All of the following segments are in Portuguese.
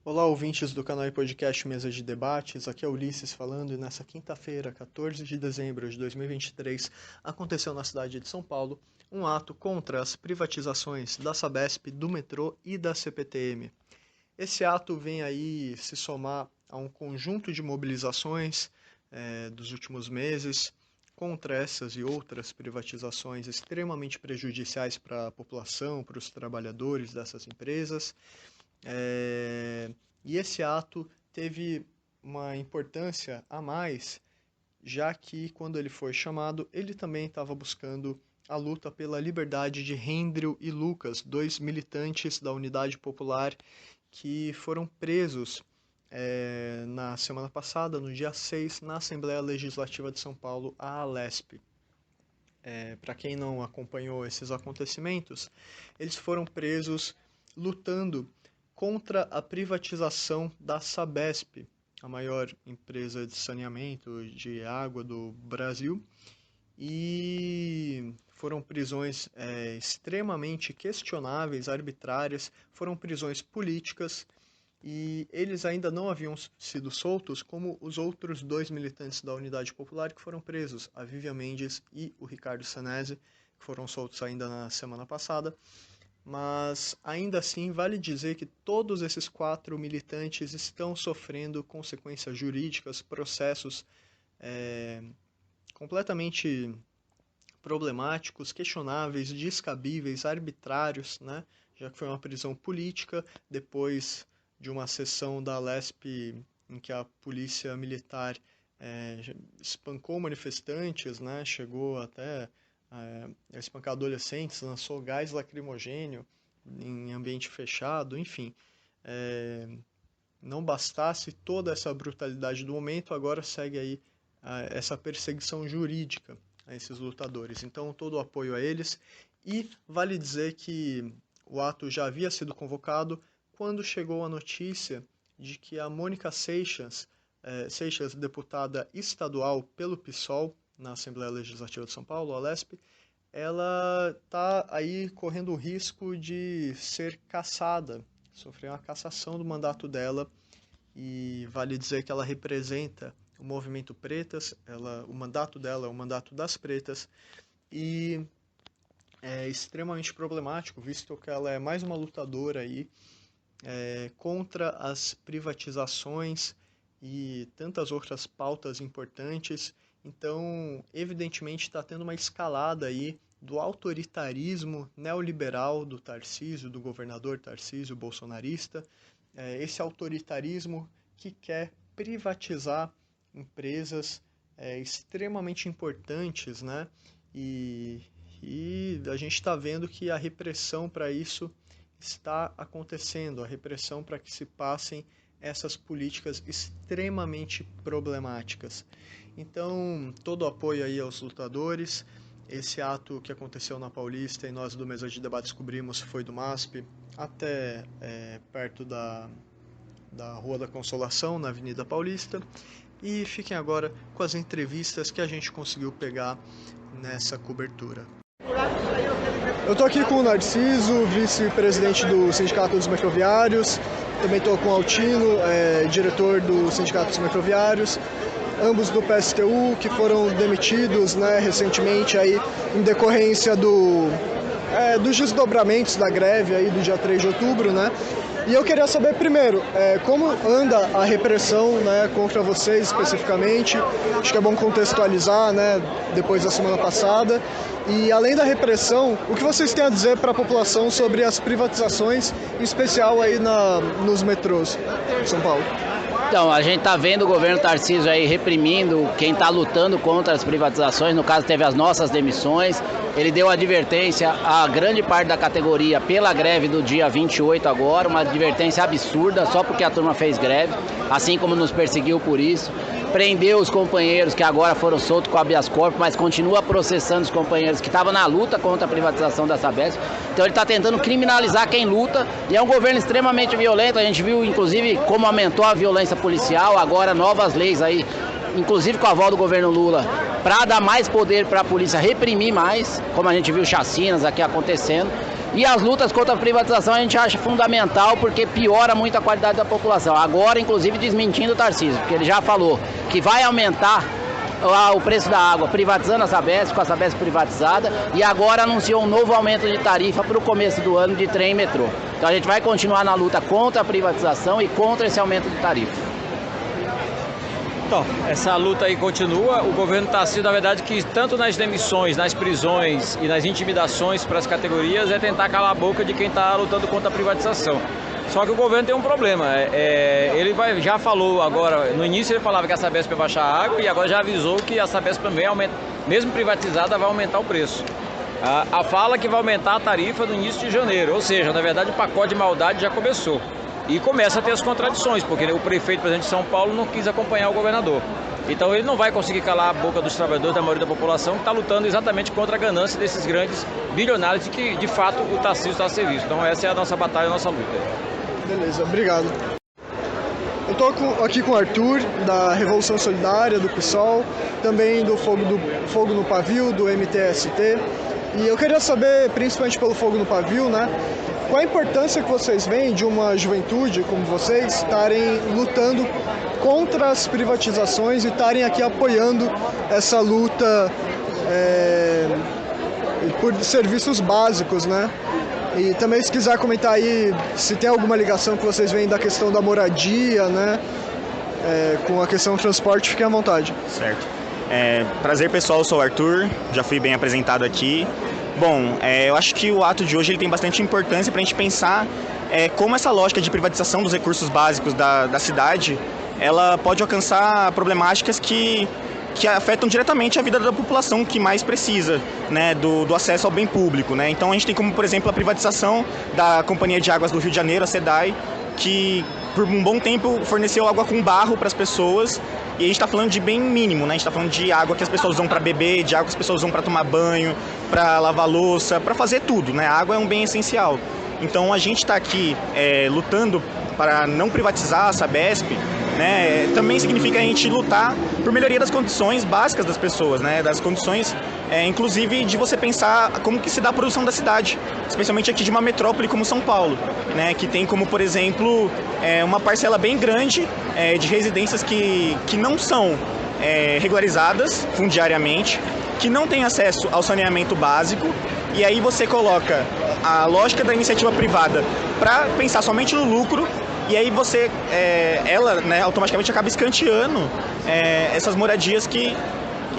Olá, ouvintes do canal e podcast Mesa de Debates, aqui é Ulisses falando e nessa quinta-feira, 14 de dezembro de 2023, aconteceu na cidade de São Paulo um ato contra as privatizações da Sabesp, do metrô e da CPTM. Esse ato vem aí se somar a um conjunto de mobilizações dos últimos meses contra essas e outras privatizações extremamente prejudiciais para a população, para os trabalhadores dessas empresas. E esse ato teve uma importância a mais, já que quando ele foi chamado, ele também estava buscando a luta pela liberdade de Rendrio e Lucas, dois militantes da Unidade Popular que foram presos na semana passada, no dia 6, na Assembleia Legislativa de São Paulo, a Alesp. Para quem não acompanhou esses acontecimentos, eles foram presos lutando contra a privatização da Sabesp, a maior empresa de saneamento de água do Brasil, e foram prisões extremamente questionáveis, arbitrárias, foram prisões políticas, e eles ainda não haviam sido soltos como os outros dois militantes da Unidade Popular que foram presos, a Vivian Mendes e o Ricardo Sanesi, que foram soltos ainda na semana passada. Mas ainda assim vale dizer que todos esses 4 militantes estão sofrendo consequências jurídicas, processos completamente problemáticos, questionáveis, descabíveis, arbitrários, né? Já que foi uma prisão política, depois de uma sessão da Alesp em que a polícia militar espancou manifestantes, né? Chegou até a espancar adolescentes, lançou gás lacrimogênio em ambiente fechado, enfim. Não bastasse toda essa brutalidade do momento, agora segue aí essa perseguição jurídica a esses lutadores. Então, todo o apoio a eles. E vale dizer que o ato já havia sido convocado quando chegou a notícia de que a Mônica Seixas, deputada estadual pelo PSOL, na Assembleia Legislativa de São Paulo, a Alesp, ela está aí correndo o risco de ser cassada, sofrer uma cassação do mandato dela, e vale dizer que ela representa o movimento Pretas, o mandato dela é o mandato das Pretas, e é extremamente problemático, visto que ela é mais uma lutadora aí, contra as privatizações e tantas outras pautas importantes. Então, evidentemente, está tendo uma escalada aí do autoritarismo neoliberal do Tarcísio, do governador Tarcísio bolsonarista, esse autoritarismo que quer privatizar empresas extremamente importantes, né? E a gente está vendo que a repressão para isso está acontecendo, a repressão para que se passem essas políticas extremamente problemáticas. Então, todo o apoio aí aos lutadores. Esse ato que aconteceu na Paulista e nós do Mesa de Debate descobrimos foi do MASP até perto da Rua da Consolação, na Avenida Paulista. E fiquem agora com as entrevistas que a gente conseguiu pegar nessa cobertura. Eu estou aqui com o Narciso, vice-presidente do Sindicato dos Metroviários. Também estou com o Altino, diretor do Sindicato dos Metroviários. Ambos do PSTU, que foram demitidos, né, recentemente aí, em decorrência dos desdobramentos da greve aí do dia 3 de outubro, né? E eu queria saber primeiro, como anda a repressão, né, contra vocês especificamente. Acho que é bom contextualizar, né, depois da semana passada. E além da repressão, o que vocês têm a dizer para a população sobre as privatizações, em especial aí nos metrôs de São Paulo? Então, a gente está vendo o governo Tarcísio aí reprimindo quem está lutando contra as privatizações, no caso teve as nossas demissões, ele deu advertência a grande parte da categoria pela greve do dia 28 agora, uma advertência absurda só porque a turma fez greve, assim como nos perseguiu por isso. Prendeu os companheiros que agora foram soltos com habeas corpus, mas continua processando os companheiros que estavam na luta contra a privatização da Sabesp. Então ele está tentando criminalizar quem luta e é um governo extremamente violento. A gente viu inclusive como aumentou a violência policial, agora novas leis aí, inclusive com a aval do governo Lula, para dar mais poder para a polícia reprimir mais, como a gente viu chacinas aqui acontecendo. E as lutas contra a privatização a gente acha fundamental porque piora muito a qualidade da população. Agora, inclusive, desmentindo o Tarcísio, porque ele já falou que vai aumentar o preço da água, privatizando a Sabesp, com a Sabesp privatizada, e agora anunciou um novo aumento de tarifa para o começo do ano de trem e metrô. Então a gente vai continuar na luta contra a privatização e contra esse aumento de tarifa. Então, essa luta aí continua. O governo Tarcísio, na verdade, que tanto nas demissões, nas prisões e nas intimidações para as categorias, é tentar calar a boca de quem está lutando contra a privatização. Só que o governo tem um problema, ele já falou agora, no início ele falava que a Sabesp ia baixar a água e agora já avisou que a Sabesp também aumenta, mesmo privatizada, vai aumentar o preço. A fala que vai aumentar a tarifa no início de janeiro, ou seja, na verdade o pacote de maldade já começou. E começa a ter as contradições, porque o prefeito, presidente de São Paulo, não quis acompanhar o governador. Então ele não vai conseguir calar a boca dos trabalhadores, da maioria da população, que está lutando exatamente contra a ganância desses grandes bilionários de que, de fato, o Tarcísio está a serviço. Então essa é a nossa batalha, a nossa luta. Beleza, obrigado. Eu estou aqui com o Arthur, da Revolução Solidária, do PSOL, também do Fogo no Pavio, do MTST. E eu queria saber, principalmente pelo Fogo no Pavio, né, qual a importância que vocês veem de uma juventude como vocês estarem lutando contra as privatizações e estarem aqui apoiando essa luta por serviços básicos, né? E também, se quiser comentar aí se tem alguma ligação que vocês veem da questão da moradia, né, com a questão do transporte, fiquem à vontade. Certo. Prazer pessoal, eu sou o Arthur, já fui bem apresentado aqui. Bom, eu acho que o ato de hoje ele tem bastante importância para a gente pensar como essa lógica de privatização dos recursos básicos da cidade, ela pode alcançar problemáticas que afetam diretamente a vida da população que mais precisa, né, do acesso ao bem público, né? Então a gente tem como, por exemplo, a privatização da Companhia de Águas do Rio de Janeiro, a SEDAI, que por um bom tempo forneceu água com barro para as pessoas, e a gente está falando de bem mínimo, né? A gente está falando de água que as pessoas usam para beber, de água que as pessoas usam para tomar banho, para lavar louça, para fazer tudo, né? A água é um bem essencial. Então a gente está aqui lutando para não privatizar a Sabesp, né? Também significa a gente lutar por melhoria das condições básicas das pessoas, né? Das condições, inclusive, de você pensar como que se dá a produção da cidade, especialmente aqui de uma metrópole como São Paulo, né? Que tem como, por exemplo, uma parcela bem grande de residências que não são regularizadas fundiariamente, que não têm acesso ao saneamento básico, e aí você coloca a lógica da iniciativa privada para pensar somente no lucro, e aí ela, né, automaticamente acaba escanteando essas moradias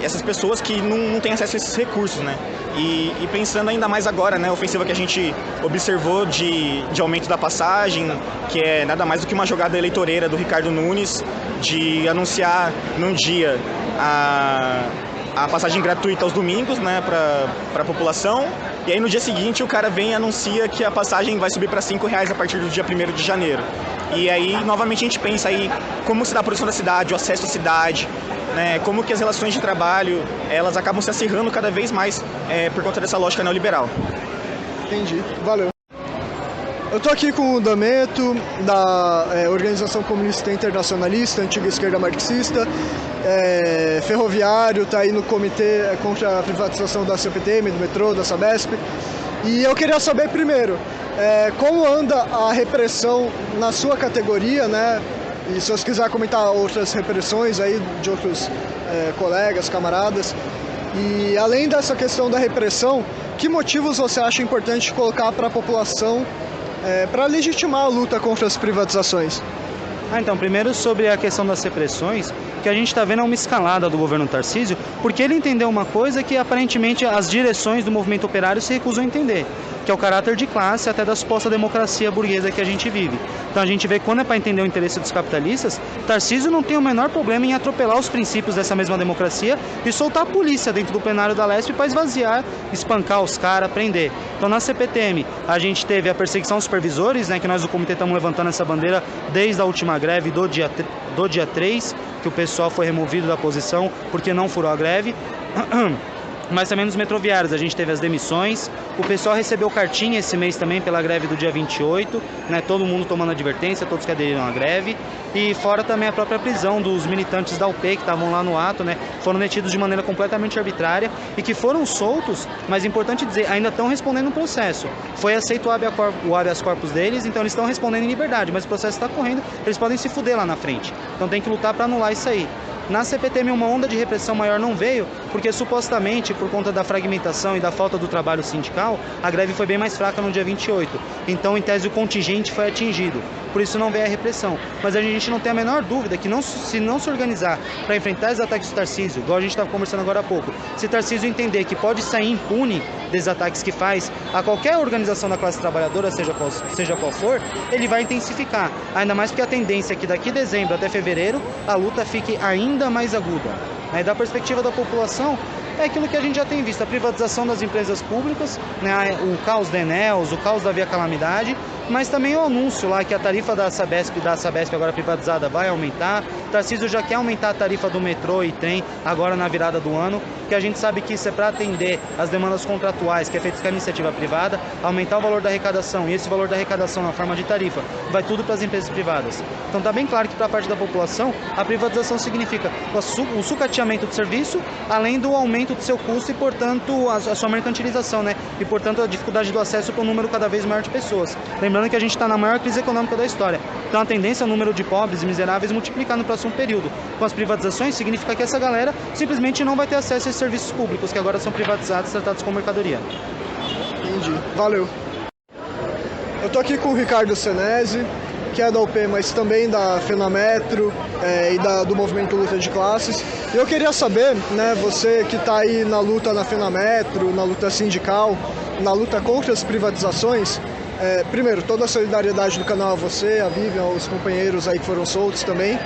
essas pessoas que não têm acesso a esses recursos, né? E pensando ainda mais agora, né, a ofensiva que a gente observou de aumento da passagem, que é nada mais do que uma jogada eleitoreira do Ricardo Nunes, de anunciar num dia a passagem gratuita aos domingos, né, para a população, e aí no dia seguinte o cara vem e anuncia que a passagem vai subir para R$5 a partir do dia 1º de janeiro. E aí novamente a gente pensa aí como se dá a produção da cidade, o acesso à cidade, né, como que as relações de trabalho elas acabam se acirrando cada vez mais por conta dessa lógica neoliberal. Entendi, valeu. Eu estou aqui com o Dameto, da Organização Comunista Internacionalista, antiga esquerda marxista, ferroviário, está aí no comitê contra a privatização da CPTM, do metrô, da Sabesp. E eu queria saber primeiro, como anda a repressão na sua categoria, né? E se você quiser comentar outras repressões aí de outros colegas, camaradas. E além dessa questão da repressão, que motivos você acha importante colocar para a população para legitimar a luta contra as privatizações? Então, primeiro sobre a questão das repressões, que a gente está vendo é uma escalada do governo Tarcísio, porque ele entendeu uma coisa que aparentemente as direções do movimento operário se recusam a entender, que é o caráter de classe até da suposta democracia burguesa que a gente vive. Então a gente vê que quando é para entender o interesse dos capitalistas, Tarcísio não tem o menor problema em atropelar os princípios dessa mesma democracia e soltar a polícia dentro do plenário da Lesp para esvaziar, espancar os caras, prender. Então na CPTM a gente teve a perseguição aos supervisores, né, que nós do comitê estamos levantando essa bandeira desde a última greve do dia 3, que o pessoal foi removido da posição porque não furou a greve. mas também nos metroviários a gente teve as demissões, o pessoal recebeu cartinha esse mês também pela greve do dia 28, né, todo mundo tomando advertência, todos que aderiram à greve, e fora também a própria prisão dos militantes da UP que estavam lá no ato, né, foram detidos de maneira completamente arbitrária e que foram soltos, mas é importante dizer, ainda estão respondendo o processo. Foi aceito o habeas corpus deles, então eles estão respondendo em liberdade, mas o processo está correndo, eles podem se fuder lá na frente. Então tem que lutar para anular isso aí. Na CPTM uma onda de repressão maior não veio, porque supostamente, por conta da fragmentação e da falta do trabalho sindical, a greve foi bem mais fraca no dia 28. Então, em tese, o contingente foi atingido. Por isso não veio a repressão. Mas a gente não tem a menor dúvida que se não se organizar para enfrentar os ataques do Tarcísio, igual a gente estava conversando agora há pouco, se Tarcísio entender que pode sair impune desses ataques que faz a qualquer organização da classe trabalhadora, seja qual for, ele vai intensificar. Ainda mais porque a tendência é que daqui de dezembro até fevereiro a luta fique ainda mais aguda. Da perspectiva da população, é aquilo que a gente já tem visto, a privatização das empresas públicas, né, o caos da Enels, o caos da Via Calamidade, mas também o anúncio lá que a tarifa da Sabesp agora privatizada vai aumentar. Tarcísio já quer aumentar a tarifa do metrô e trem agora na virada do ano, que a gente sabe que isso é para atender as demandas contratuais, que é feito com a iniciativa privada, aumentar o valor da arrecadação, e esse valor da arrecadação na forma de tarifa vai tudo para as empresas privadas. Então está bem claro que para a parte da população, a privatização significa o sucateamento do serviço, além do aumento do seu custo e, portanto, a sua mercantilização, né? E, portanto, a dificuldade do acesso para um número cada vez maior de pessoas. Lembrando que a gente está na maior crise econômica da história. Então a tendência é o número de pobres e miseráveis multiplicar no próximo período. Com as privatizações, significa que essa galera simplesmente não vai ter acesso a esses serviços públicos, que agora são privatizados e tratados como mercadoria. Entendi. Valeu. Eu tô aqui com o Ricardo Senesi, que é da UP, mas também da FENAMETRO e do Movimento Luta de Classes. E eu queria saber, né, você que está aí na luta na FENAMETRO, na luta sindical, na luta contra as privatizações, primeiro, toda a solidariedade do canal a você, a Vivian, aos companheiros aí que foram soltos também,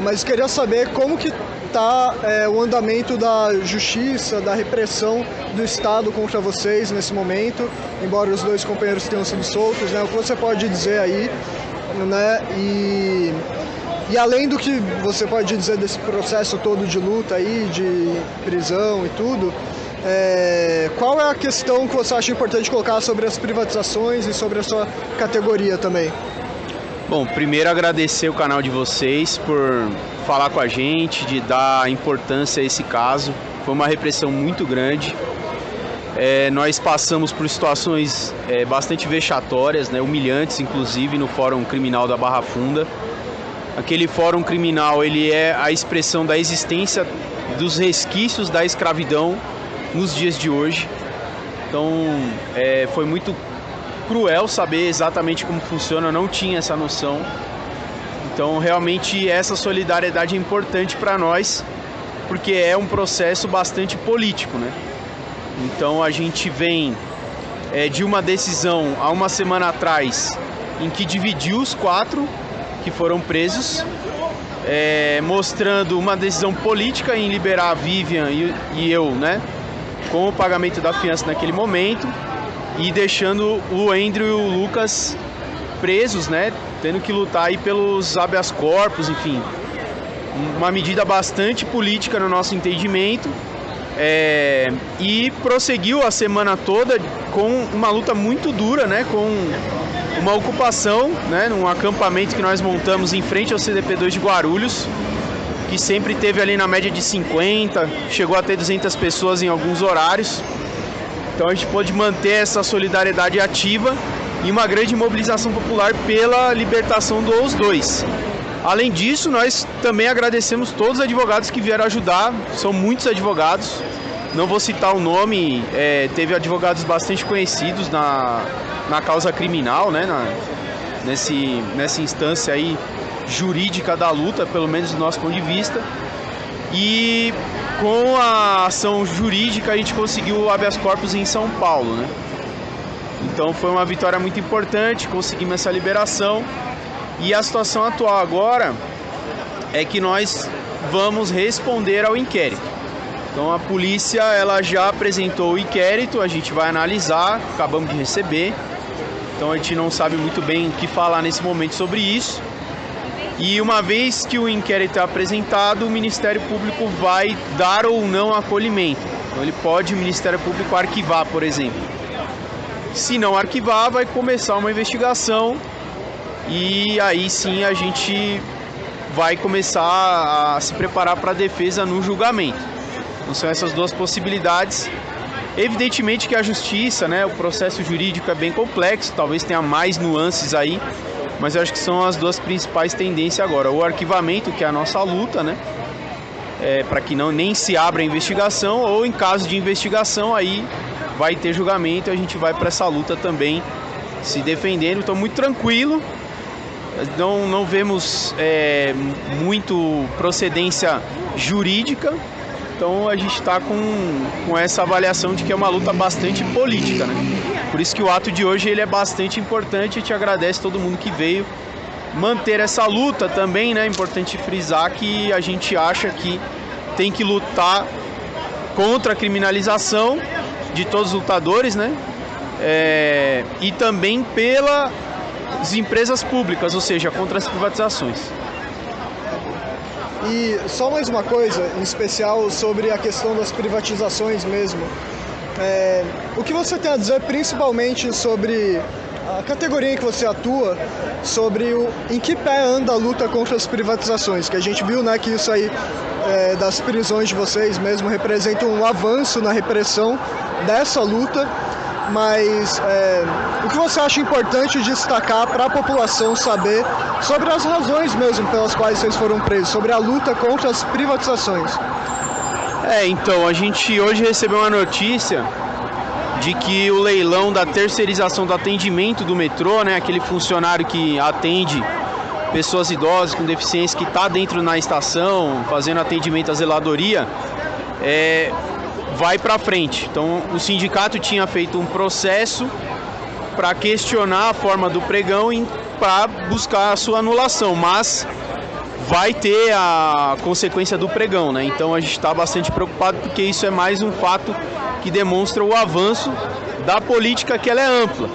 mas queria saber como que está o andamento da justiça, da repressão do Estado contra vocês nesse momento, embora os dois companheiros tenham sido soltos, né? O que você pode dizer aí, né? E além do que você pode dizer desse processo todo de luta aí, de prisão e tudo, qual é a questão que você acha importante colocar sobre as privatizações e sobre a sua categoria também? Bom, primeiro agradecer o canal de vocês por falar com a gente, de dar importância a esse caso. Foi uma repressão muito grande. Nós passamos por situações bastante vexatórias, né, humilhantes, inclusive, no Fórum Criminal da Barra Funda. Aquele Fórum Criminal, ele é a expressão da existência dos resquícios da escravidão nos dias de hoje. Então, foi muito cruel saber exatamente como funciona, eu não tinha essa noção. Então, realmente, essa solidariedade é importante para nós, porque é um processo bastante político, né? Então, a gente vem de uma decisão há uma semana atrás, em que dividiu os 4 que foram presos, mostrando uma decisão política em liberar a Vivian e eu, né, com o pagamento da fiança naquele momento, e deixando o Andrew e o Lucas presos, né, tendo que lutar aí pelos habeas corpus, enfim, uma medida bastante política no nosso entendimento, e prosseguiu a semana toda com uma luta muito dura, né, com uma ocupação, né, num acampamento que nós montamos em frente ao CDP2 de Guarulhos, que sempre teve ali na média de 50, chegou a ter 200 pessoas em alguns horários. Então a gente pôde manter essa solidariedade ativa e uma grande mobilização popular pela libertação dos dois. Além disso, nós também agradecemos todos os advogados que vieram ajudar, são muitos advogados, não vou citar o nome, teve advogados bastante conhecidos na causa criminal, né, nessa instância aí jurídica da luta, pelo menos do nosso ponto de vista. E com a ação jurídica a gente conseguiu o habeas corpus em São Paulo, né? Então foi uma vitória muito importante, conseguimos essa liberação. E a situação atual agora é que nós vamos responder ao inquérito. Então a polícia ela já apresentou o inquérito, a gente vai analisar, acabamos de receber. Então a gente não sabe muito bem o que falar nesse momento sobre isso. E uma vez que o inquérito é apresentado, o Ministério Público vai dar ou não acolhimento. Então ele pode, o Ministério Público, arquivar, por exemplo. Se não arquivar, vai começar uma investigação e aí sim a gente vai começar a se preparar para a defesa no julgamento. Então são essas duas possibilidades. Evidentemente que a justiça, né, o processo jurídico é bem complexo, talvez tenha mais nuances aí, mas eu acho que são as duas principais tendências agora. O arquivamento, que é a nossa luta, né, para que nem se abra a investigação, ou em caso de investigação aí vai ter julgamento e a gente vai para essa luta também se defendendo. Estou muito tranquilo, não vemos muito procedência jurídica, então a gente está com essa avaliação de que é uma luta bastante política, né? Por isso que o ato de hoje ele é bastante importante. A gente agradece todo mundo que veio manter essa luta também, né? É importante frisar que a gente acha que tem que lutar contra a criminalização de todos os lutadores, né? E também pelas empresas públicas, ou seja, contra as privatizações. E só mais uma coisa, em especial sobre a questão das privatizações mesmo. O que você tem a dizer principalmente sobre a categoria em que você atua, sobre em que pé anda a luta contra as privatizações? Que a gente viu, né, que isso aí das prisões de vocês mesmo representa um avanço na repressão dessa luta, mas o que você acha importante destacar para a população saber sobre as razões mesmo pelas quais vocês foram presos, sobre a luta contra as privatizações? Então, a gente hoje recebeu uma notícia de que o leilão da terceirização do atendimento do metrô, né, aquele funcionário que atende pessoas idosas com deficiência, que está dentro na estação, fazendo atendimento à zeladoria, vai para frente. Então, o sindicato tinha feito um processo para questionar a forma do pregão e para buscar a sua anulação, mas vai ter a consequência do pregão, né? Então a gente está bastante preocupado porque isso é mais um fato que demonstra o avanço da política, que ela é ampla.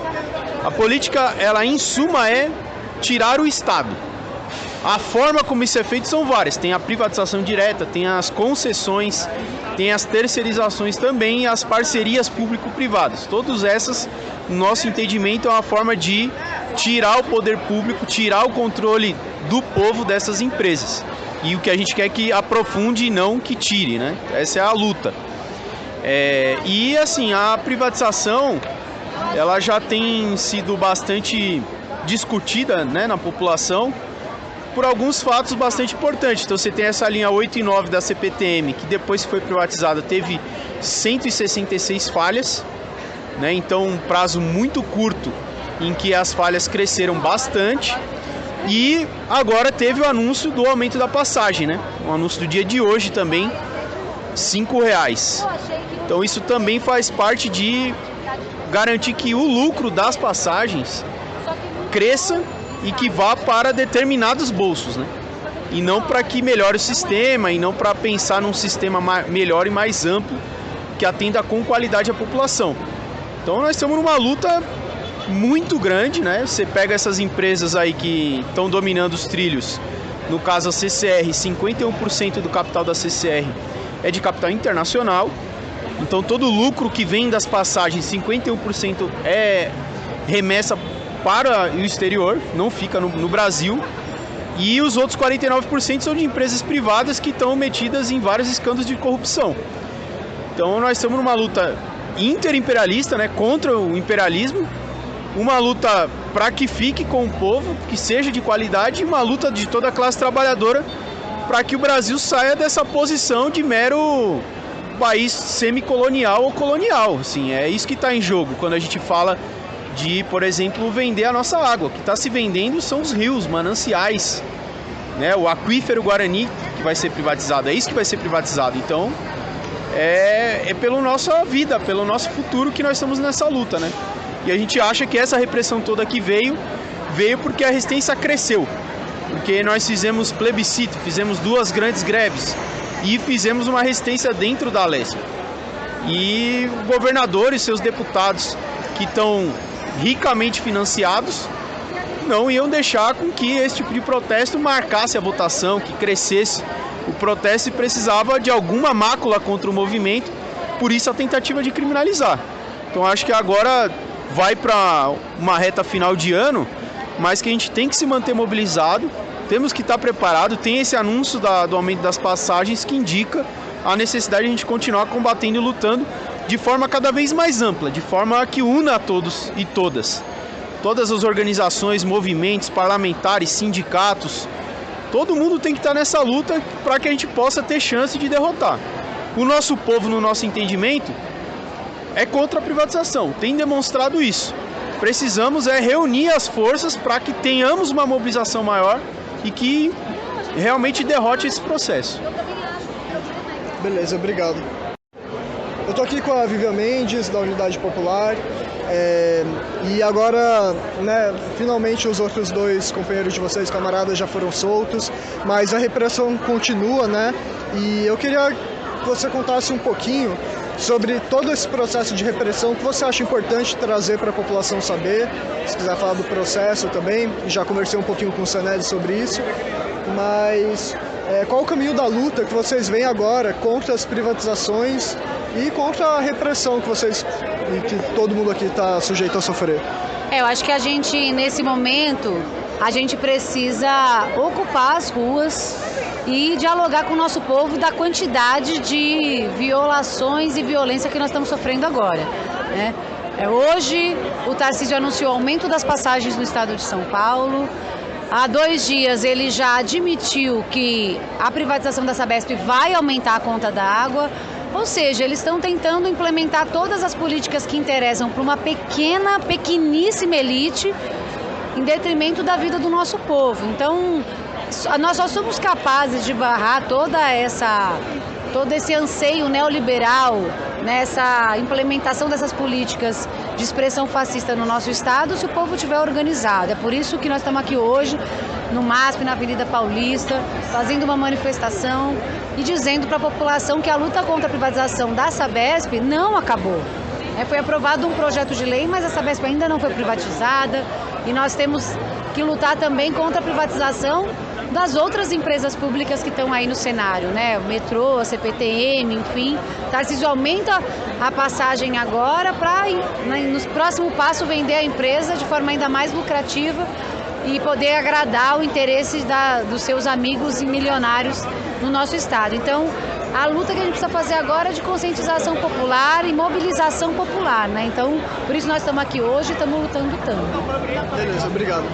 A política, ela em suma é tirar o Estado. A forma como isso é feito são várias. Tem a privatização direta, tem as concessões, tem as terceirizações também e as parcerias público-privadas. Todas essas, no nosso entendimento, é uma forma de tirar o poder público, tirar o controle do povo dessas empresas. E o que a gente quer é que aprofunde e não que tire, né? Essa é a luta. E assim, a privatização, ela já tem sido bastante discutida, né, na população, por alguns fatos bastante importantes. Então você tem essa linha 8 e 9 da CPTM, que depois que foi privatizada teve 166 falhas, né? Então um prazo muito curto em que as falhas cresceram bastante. E agora teve o anúncio do aumento da passagem, né? O anúncio do dia de hoje também, R$ 5,00. Então isso também faz parte de garantir que o lucro das passagens cresça e que vá para determinados bolsos, né? E não para que melhore o sistema, e não para pensar num sistema melhor e mais amplo que atenda com qualidade a população. Então nós estamos numa luta muito grande, né? Você pega essas empresas aí que estão dominando os trilhos, no caso a CCR, 51% do capital da CCR é de capital internacional, então todo o lucro que vem das passagens, 51% é remessa para o exterior, não fica no Brasil, e os outros 49% são de empresas privadas que estão metidas em vários escândalos de corrupção. Então nós estamos numa luta interimperialista, né, contra o imperialismo, uma luta para que fique com o povo, que seja de qualidade, e uma luta de toda a classe trabalhadora para que o Brasil saia dessa posição de mero país semicolonial ou colonial. Assim, é isso que está em jogo quando a gente fala de, por exemplo, vender a nossa água. O que está se vendendo são os rios, mananciais, né? O aquífero Guarani que vai ser privatizado, é isso que vai ser privatizado. Então é pela nossa vida, pelo nosso futuro que nós estamos nessa luta, né? E a gente acha que essa repressão toda que veio porque a resistência cresceu, porque nós fizemos plebiscito, fizemos 2 grandes greves e fizemos uma resistência dentro da Alesp. E o governador e seus deputados, que estão ricamente financiados, não iam deixar com que esse tipo de protesto marcasse a votação, que crescesse o protesto, e precisava de alguma mácula contra o movimento por isso a tentativa de criminalizar. Então acho que agora vai para uma reta final de ano, mas que a gente tem que se manter mobilizado, temos que estar preparado. Tem esse anúncio do aumento das passagens que indica a necessidade de a gente continuar combatendo e lutando de forma cada vez mais ampla, de forma que una a todos e todas. Todas as organizações, movimentos, parlamentares, sindicatos, todo mundo tem que estar nessa luta para que a gente possa ter chance de derrotar. O nosso povo, no nosso entendimento, é contra a privatização, tem demonstrado isso. Precisamos reunir as forças para que tenhamos uma mobilização maior e que realmente derrote esse processo. Beleza, obrigado. Eu estou aqui com a Vivian Mendes, da Unidade Popular, e agora, né, finalmente os outros dois companheiros de vocês, camaradas, já foram soltos, mas a repressão continua, né? E eu queria que você contasse um pouquinho sobre todo esse processo de repressão que você acha importante trazer para a população saber. Se quiser falar do processo também, já conversei um pouquinho com o Saned sobre isso, mas qual o caminho da luta que vocês veem agora contra as privatizações e contra a repressão que todo mundo aqui está sujeito a sofrer? Eu acho que a gente, nesse momento, a gente precisa ocupar as ruas e dialogar com o nosso povo da quantidade de violações e violência que nós estamos sofrendo agora, né? Hoje, o Tarcísio anunciou o aumento das passagens no estado de São Paulo. Há 2 dias ele já admitiu que a privatização da Sabesp vai aumentar a conta da água. Ou seja, eles estão tentando implementar todas as políticas que interessam para uma pequeníssima elite, em detrimento da vida do nosso povo. Então, nós só somos capazes de barrar todo esse anseio neoliberal, nessa implementação dessas políticas de expressão fascista no nosso estado, se o povo estiver organizado. É por isso que nós estamos aqui hoje, no MASP, na Avenida Paulista, fazendo uma manifestação e dizendo para a população que a luta contra a privatização da Sabesp não acabou. Foi aprovado um projeto de lei, mas a Sabesp ainda não foi privatizada, e nós temos que lutar também contra a privatização das outras empresas públicas que estão aí no cenário, né? O metrô, a CPTM, enfim. Tarcísio aumenta a passagem agora para, no próximo passo, vender a empresa de forma ainda mais lucrativa e poder agradar o interesse dos seus amigos e milionários no nosso estado. Então, a luta que a gente precisa fazer agora é de conscientização popular e mobilização popular, né? Então, por isso nós estamos aqui hoje e estamos lutando tanto. Beleza, obrigado.